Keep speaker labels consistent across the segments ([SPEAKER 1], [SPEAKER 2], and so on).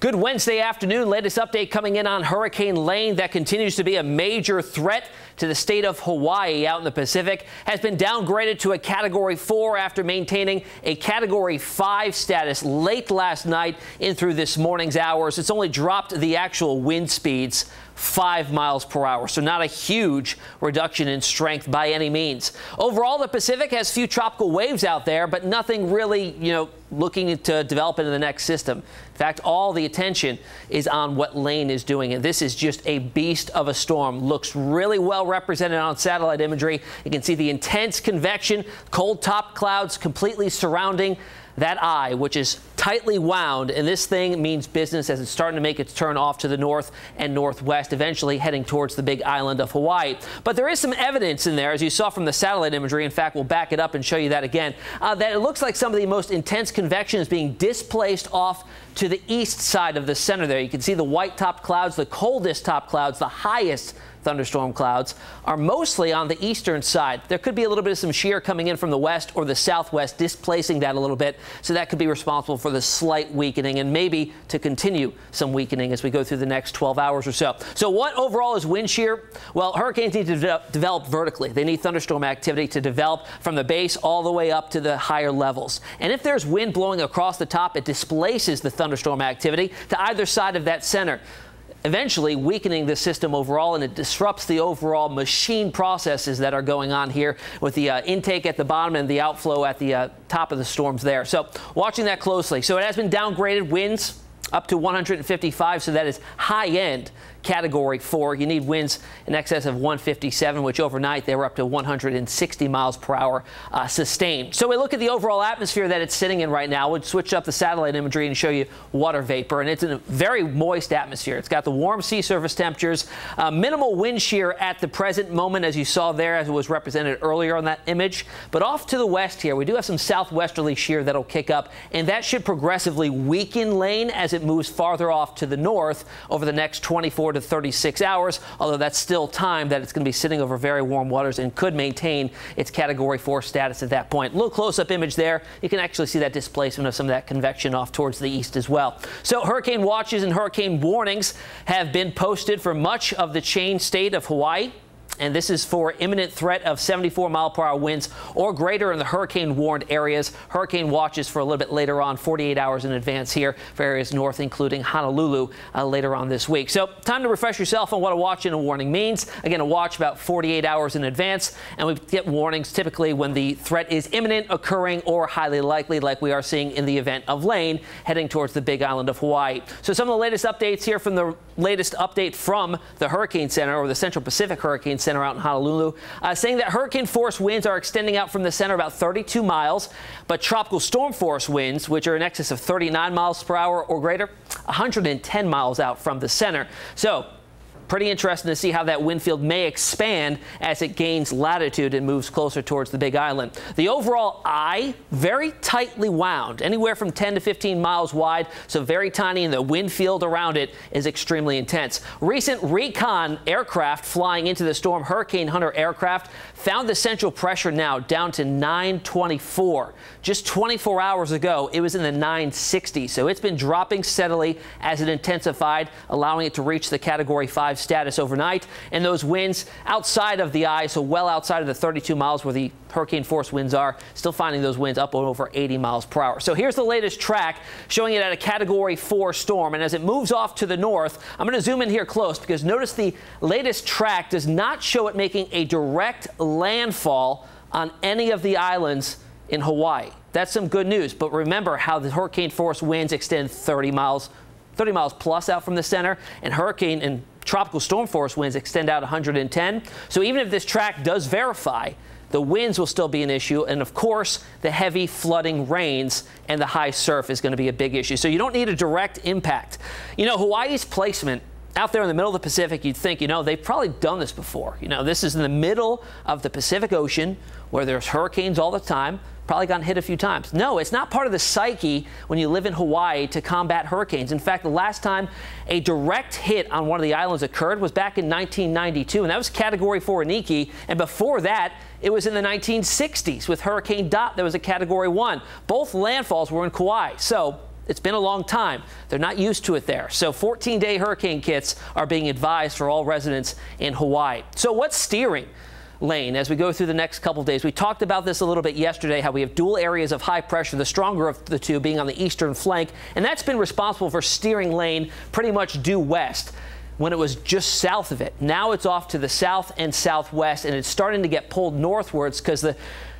[SPEAKER 1] Good Wednesday afternoon. Latest update coming in on Hurricane Lane that continues to be a major threat to the state of Hawaii out in the Pacific. Has been downgraded to a Category 4 after maintaining a Category 5 status late last night in through this morning's hours. It's only dropped the actual wind speeds 5 miles per hour, so not a huge reduction in strength by any means. Overall, the Pacific has few tropical waves out there, but nothing really, looking to develop into the next system. In fact, all the attention is on what Lane is doing, and this is just a beast of a storm. Looks really well represented on satellite imagery. You can see the intense convection, cold top clouds completely surrounding that eye, which is tightly wound, and this thing means business as it's starting to make its turn off to the north and northwest, eventually heading towards the big island of Hawaii. But there is some evidence in there, as you saw from the satellite imagery. In fact, we'll back it up and show you that again, that it looks like some of the most intense convection is being displaced off to the east side of the center there. You can see the white top clouds, the coldest top clouds, the highest thunderstorm clouds are mostly on the eastern side. There could be a little bit of some shear coming in from the west or the southwest, displacing that a little bit. So that could be responsible for the slight weakening and maybe to continue some weakening as we go through the next 12 hours or so. So what overall is wind shear? Well, hurricanes need to develop vertically. They need thunderstorm activity to develop from the base all the way up to the higher levels. And if there's wind blowing across the top, it displaces the thunderstorm activity to either side of that center, eventually weakening the system overall, and it disrupts the overall machine processes that are going on here with the intake at the bottom and the outflow at the top of the storms there. So watching that closely. So it has been downgraded, winds up to 155, so that is high-end Category 4. You need winds in excess of 157, which overnight they were up to 160 miles per hour sustained. So we look at the overall atmosphere that it's sitting in right now. We'll switch up the satellite imagery and show you water vapor, and it's in a very moist atmosphere. It's got the warm sea surface temperatures, minimal wind shear at the present moment, as you saw there, as it was represented earlier on that image. But off to the west here, we do have some southwesterly shear that'll kick up, and that should progressively weaken Lane as it moves farther off to the north over the next 24 to 36 hours, although that's still time that it's going to be sitting over very warm waters and could maintain its Category 4 status at that point. A little close-up image there. You can actually see that displacement of some of that convection off towards the east as well. So hurricane watches and hurricane warnings have been posted for much of the chain state of Hawaii. And this is for imminent threat of 74-mile-per-hour winds or greater in the hurricane-warned areas. Hurricane watches for a little bit later on, 48 hours in advance here for areas north, including Honolulu, later on this week. So time to refresh yourself on what a watch and a warning means. Again, a watch about 48 hours in advance, and we get warnings typically when the threat is imminent, occurring, or highly likely, like we are seeing in the event of Lane, heading towards the big island of Hawaii. So some of the latest updates here from the latest update from the Hurricane Center, or the Central Pacific Hurricane Center out in Honolulu, saying that hurricane force winds are extending out from the center about 32 miles, but tropical storm force winds, which are in excess of 39 miles per hour or greater, 110 miles out from the center. So pretty interesting to see how that wind field may expand as it gains latitude and moves closer towards the big island. The overall eye, very tightly wound, anywhere from 10 to 15 miles wide, so very tiny, and the wind field around it is extremely intense. Recent RECON aircraft flying into the storm, Hurricane Hunter aircraft, found the central pressure now down to 924. Just 24 hours ago, it was in the 960s, so it's been dropping steadily as it intensified, allowing it to reach the Category 5 status overnight. And those winds outside of the eye, so well outside of the 32 miles where the hurricane force winds are, still finding those winds up over 80 miles per hour. So here's the latest track showing it at a Category 4 storm. And as it moves off to the north, I'm going to zoom in here close because notice the latest track does not show it making a direct landfall on any of the islands in Hawaii. That's some good news. But remember how the hurricane force winds extend 30 miles plus out from the center, and hurricane and tropical storm force winds extend out 110. So even if this track does verify, the winds will still be an issue. And of course, the heavy flooding rains and the high surf is going to be a big issue. So you don't need a direct impact. Hawaii's placement out there in the middle of the Pacific, you'd think, they've probably done this before. This is in the middle of the Pacific Ocean where there's hurricanes all the time. Probably gotten hit a few times. No, it's not part of the psyche when you live in Hawaii to combat hurricanes. In fact, the last time a direct hit on one of the islands occurred was back in 1992, and that was Category 4 Iniki. And before that, it was in the 1960s with Hurricane Dot that was a Category 1. Both landfalls were in Kauai. So it's been a long time. They're not used to it there. So 14-day hurricane kits are being advised for all residents in Hawaii. So what's steering lane as we go through the next couple of days? We talked about this a little bit yesterday, how we have dual areas of high pressure, the stronger of the two being on the eastern flank, and that's been responsible for steering lane pretty much due west when it was just south of it. Now it's off to the south and southwest, and it's starting to get pulled northwards because the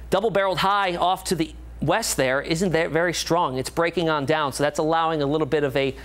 [SPEAKER 1] double-barreled high off to the west there isn't that very strong. It's breaking on down, so that's allowing a little bit of a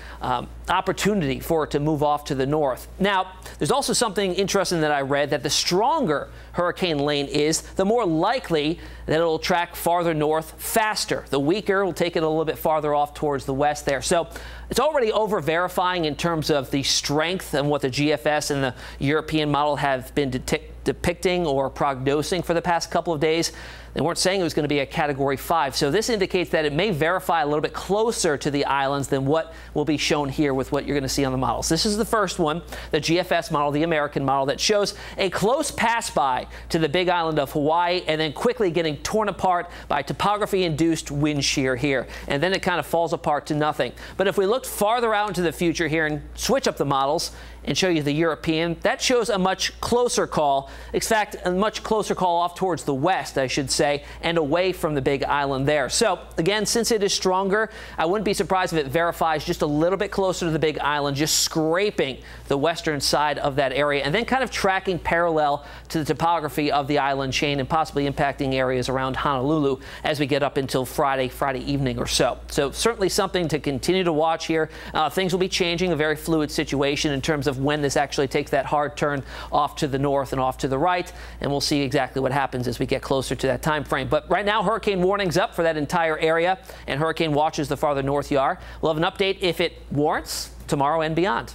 [SPEAKER 1] opportunity for it to move off to the north. Now, there's also something interesting that I read, that the stronger hurricane lane is, the more likely that it'll track farther north faster. The weaker will take it a little bit farther off towards the west there. So it's already over verifying in terms of the strength and what the GFS and the European model have been depicting or prognosing for the past couple of days. They weren't saying it was going to be a Category 5. So this indicates that it may verify a little bit closer to the islands than what will be shown here with what you're going to see on the models. This is the first one, the GFS model, the American model, that shows a close pass-by to the big island of Hawaii and then quickly getting torn apart by topography-induced wind shear here. And then it kind of falls apart to nothing. But if we look farther out into the future here and switch up the models and show you the European, that shows a much closer call. In fact, a much closer call off towards the west, I should say, and away from the big island there. So again, since it is stronger, I wouldn't be surprised if it verifies just a little bit closer to the big island, just scraping the western side of that area and then kind of tracking parallel to the topography of the island chain and possibly impacting areas around Honolulu as we get up until Friday evening or so. So certainly something to continue to watch here. Things will be changing, a very fluid situation in terms of when this actually takes that hard turn off to the north and off to the right, and we'll see exactly what happens as we get closer to that time frame. But right now, hurricane warnings up for that entire area, and hurricane watches the farther north you are. We'll have an update if it warrants tomorrow and beyond.